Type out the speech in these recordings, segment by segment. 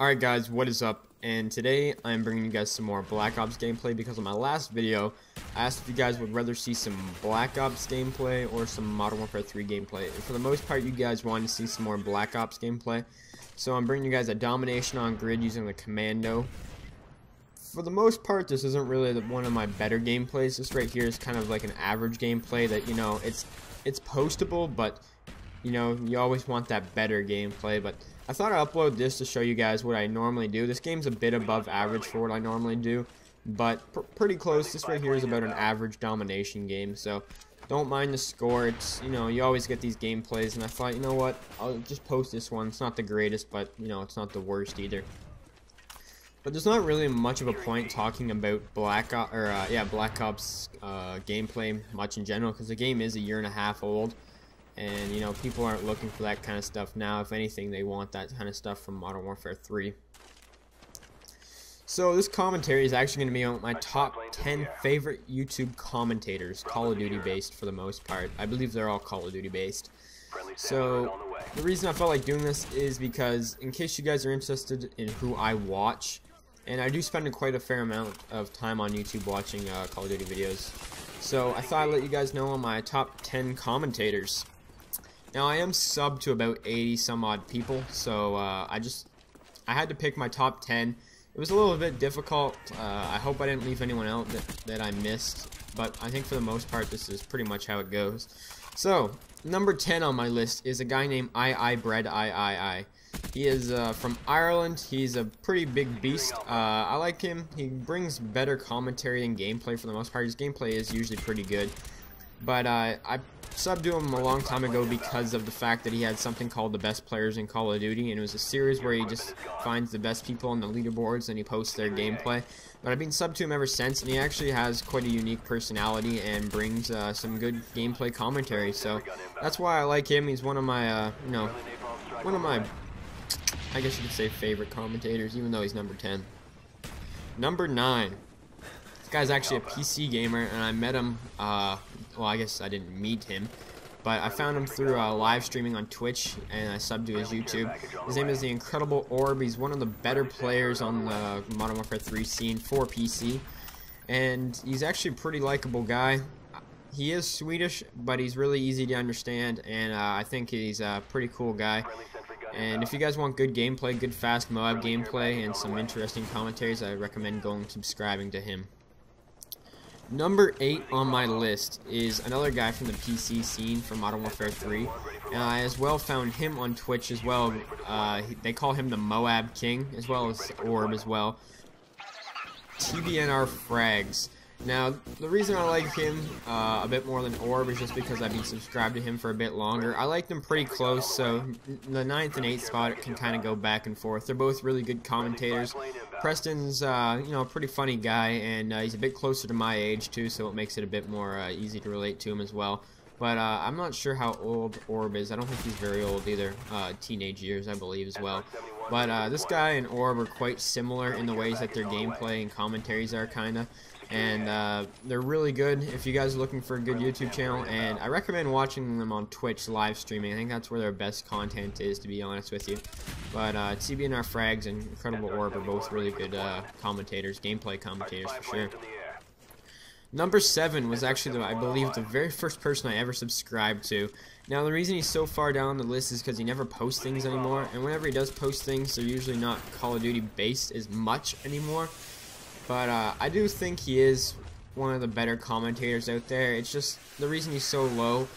Alright guys, what is up? And today I'm bringing you guys some more Black Ops gameplay because in my last video I asked if you guys would rather see some Black Ops gameplay or some Modern Warfare 3 gameplay. And for the most part you guys wanted to see some more Black Ops gameplay. So I'm bringing you guys a domination on grid using the commando. For the most part this isn't really one of my better gameplays. This right here is kind of like an average gameplay that, you know, it's postable, but you know, you always want that better gameplay. But I thought I'd upload this to show you guys what I normally do. This game's a bit above average for what I normally do, but pretty close. This right here is about an average domination game, so don't mind the score. It's, you know, you always get these gameplays, and I thought, you know what, I'll just post this one. It's not the greatest, but, you know, it's not the worst either. But there's not really much of a point talking about Black Ops gameplay much in general, because the game is a year and a half old. And, you know, people aren't looking for that kind of stuff now. If anything, they want that kind of stuff from Modern Warfare 3. So this commentary is actually going to be on my top 10 favorite YouTube commentators, Call of Duty based for the most part. I believe they're all Call of Duty based. So the reason I felt like doing this is because, in case you guys are interested in who I watch, and I do spend quite a fair amount of time on YouTube watching Call of Duty videos. So I thought I'd let you guys know on my top 10 commentators. Now I am subbed to about 80 some odd people, so I had to pick my top 10. It was a little bit difficult. I hope I didn't leave anyone out that I missed, but I think for the most part this is pretty much how it goes. So number 10 on my list is a guy named I. He is from Ireland. He's a pretty big beast. I like him. He brings better commentary and gameplay for the most part. His gameplay is usually pretty good. But I subbed to him a long time ago because of the fact that he had something called the Best Players in Call of Duty, and it was a series where he just finds the best people on the leaderboards and he posts their gameplay. But I've been subbed to him ever since, and he actually has quite a unique personality and brings some good gameplay commentary. So that's why I like him. He's one of my, I guess you could say, favorite commentators, even though he's number 10. Number 9. This guy's actually a PC gamer, and I met him, well, I guess I didn't meet him, but I found him through live streaming on Twitch, and I subbed to his YouTube. His name is the Incredible Orb. He's one of the better players on the Modern Warfare 3 scene for PC, and he's actually a pretty likable guy. He is Swedish, but he's really easy to understand, and I think he's a pretty cool guy. And if you guys want good gameplay, good fast Moab gameplay, and some interesting commentaries, I recommend going and subscribing to him. Number 8 on my list is another guy from the PC scene from Modern Warfare 3, and I as well found him on Twitch as well. They call him the Moab King, as well as Orb as well. TBNR Frags. Now, the reason I like him a bit more than Orb is just because I've been subscribed to him for a bit longer. I like them pretty close, so the 9th and 8th spot can kind of go back and forth. They're both really good commentators. Preston's, you know, a pretty funny guy, and he's a bit closer to my age, too, so it makes it a bit more easy to relate to him as well. But I'm not sure how old Orb is. I don't think he's very old either. Teenage years, I believe, as well. But this guy and Orb are quite similar in the ways that their gameplay and commentaries are, kind of. And they're really good if you guys are looking for a good YouTube channel, and I recommend watching them on Twitch live streaming. I think that's where their best content is, to be honest with you. But TBNR Frags and Incredible Orb are both really good commentators, gameplay commentators for sure. Number 7 was actually, I believe, the very first person I ever subscribed to. Now, the reason he's so far down the list is because he never posts things anymore, and whenever he does post things, they're usually not Call of Duty based as much anymore. But I do think he is one of the better commentators out there. It's just the reason he's so low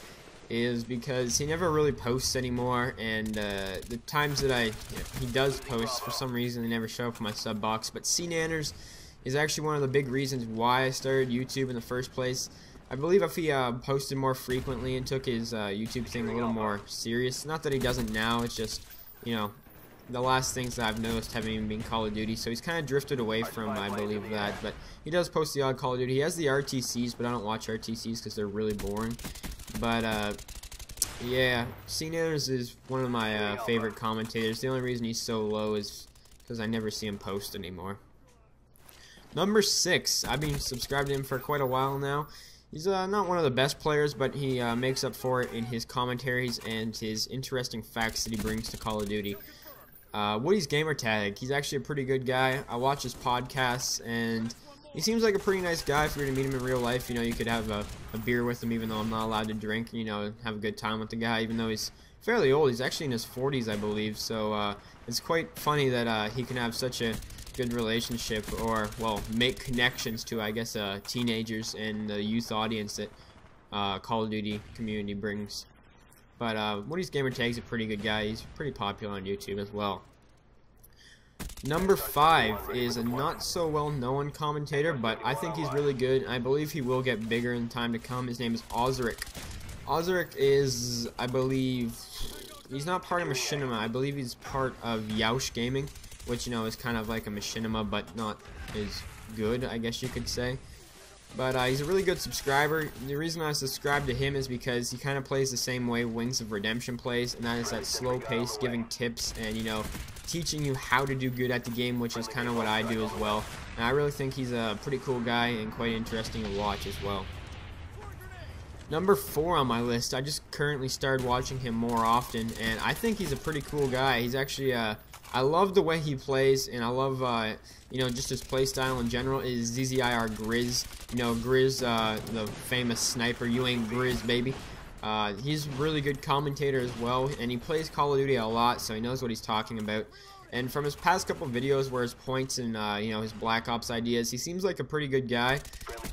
is because he never really posts anymore, and the times that he does post, for some reason they never show up in my sub box. But CNanners is actually one of the big reasons why I started YouTube in the first place. I believe if he posted more frequently and took his YouTube thing a little more serious, not that he doesn't now, it's just, you know, the last things that I've noticed haven't even been Call of Duty, so he's kind of drifted away from, I believe, that. But he does post the odd Call of Duty. He has the RTCs, but I don't watch RTCs because they're really boring. But yeah, CNanners is one of my favorite commentators. The only reason he's so low is because I never see him post anymore. Number 6, I've been subscribed to him for quite a while now. He's not one of the best players, but he makes up for it in his commentaries and his interesting facts that he brings to Call of Duty. Woody's Gamertag. He's actually a pretty good guy. I watch his podcasts, and he seems like a pretty nice guy. If you were to meet him in real life, you know, you could have a beer with him, even though I'm not allowed to drink, you know, have a good time with the guy, even though he's fairly old. He's actually in his 40s, I believe, so it's quite funny that he can have such a good relationship, or, well, make connections to, I guess, teenagers and the youth audience that Call of Duty community brings. But Woody's Gamertag's a pretty good guy. He's pretty popular on YouTube as well. Number 5 is a not so well known commentator, but I think he's really good. I believe he will get bigger in time to come. His name is Ozric. Ozric is, I believe, he's not part of Machinima. I believe he's part of Yaush Gaming, which, you know, is kind of like a Machinima, but not as good, I guess you could say. But he's a really good subscriber. The reason I subscribe to him is because he kind of plays the same way Wings of Redemption plays, and that is that slow pace, giving tips and, you know, teaching you how to do good at the game, which is kind of what I do as well. And I really think he's a pretty cool guy and quite interesting to watch as well. Number 4 on my list, I just currently started watching him more often, and I think he's a pretty cool guy. He's actually, I love the way he plays, and I love, you know, just his play style in general. Is ZZIR Grizz. You know, Grizz, the famous sniper. You ain't Grizz, baby. He's a really good commentator as well, and he plays Call of Duty a lot, so he knows what he's talking about. And from his past couple videos where his points and, you know, his Black Ops ideas, he seems like a pretty good guy.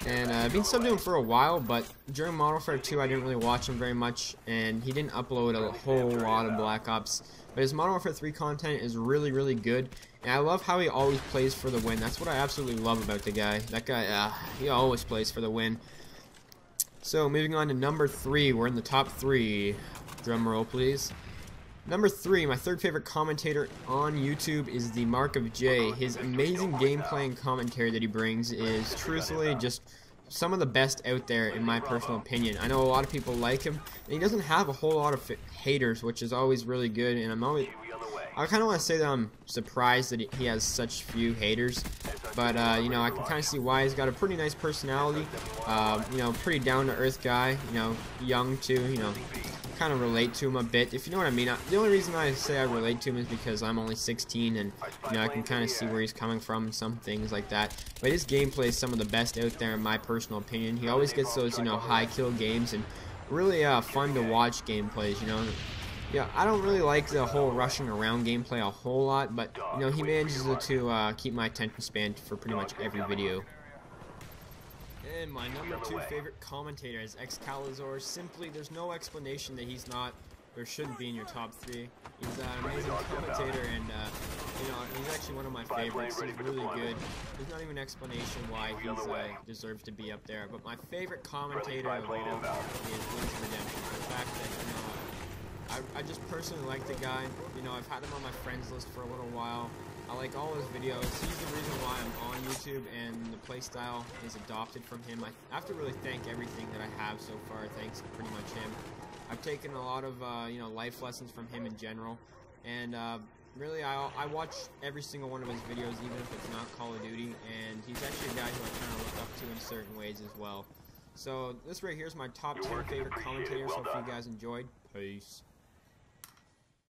And I've been subbed to him for a while, but during Modern Warfare 2 I didn't really watch him very much, and he didn't upload a whole lot of Black Ops. But his Modern Warfare 3 content is really, really good, and I love how he always plays for the win. That's what I absolutely love about the guy. That guy, he always plays for the win. So, moving on to number 3, we're in the top 3. Drum roll, please. Number 3, my third favorite commentator on YouTube is the Mark of J. His amazing gameplay and commentary that he brings is truthfully just some of the best out there, in my personal opinion. I know a lot of people like him, and he doesn't have a whole lot of haters, which is always really good, and I kind of want to say that I'm surprised that he has such few haters, but, you know, I can kind of see why. He's got a pretty nice personality, you know, pretty down-to-earth guy, you know, young too, you know, kind of relate to him a bit, if you know what I mean. The only reason I say I relate to him is because I'm only 16, and, you know, I can kind of see where he's coming from and some things like that. But his gameplay is some of the best out there, in my personal opinion. He always gets those, you know, high kill games, and really fun to watch gameplays, you know. Yeah, I don't really like the whole rushing around gameplay a whole lot, but, you know, he manages to keep my attention span for pretty much every video. And my number 2 favorite commentator is Excalibur. Simply, there's no explanation that he's not, or shouldn't be in your top 3. He's an amazing commentator, and, you know, he's actually one of my favorites. He's really good. There's not even an explanation why he deserves to be up there. But my favorite commentator of all is Wings of Redemption. The fact that, you know, I just personally like the guy. You know, I've had him on my friends list for a little while. I like all his videos. He's the reason why I'm on YouTube, and the playstyle is adopted from him. I have to really thank everything that I have so far, thanks to pretty much him. I've taken a lot of, you know, life lessons from him in general, and really I watch every single one of his videos, even if it's not Call of Duty, and he's actually a guy who I kind of look up to in certain ways as well. So this right here is my top 10 favorite commentators. Hope you guys enjoyed. Peace.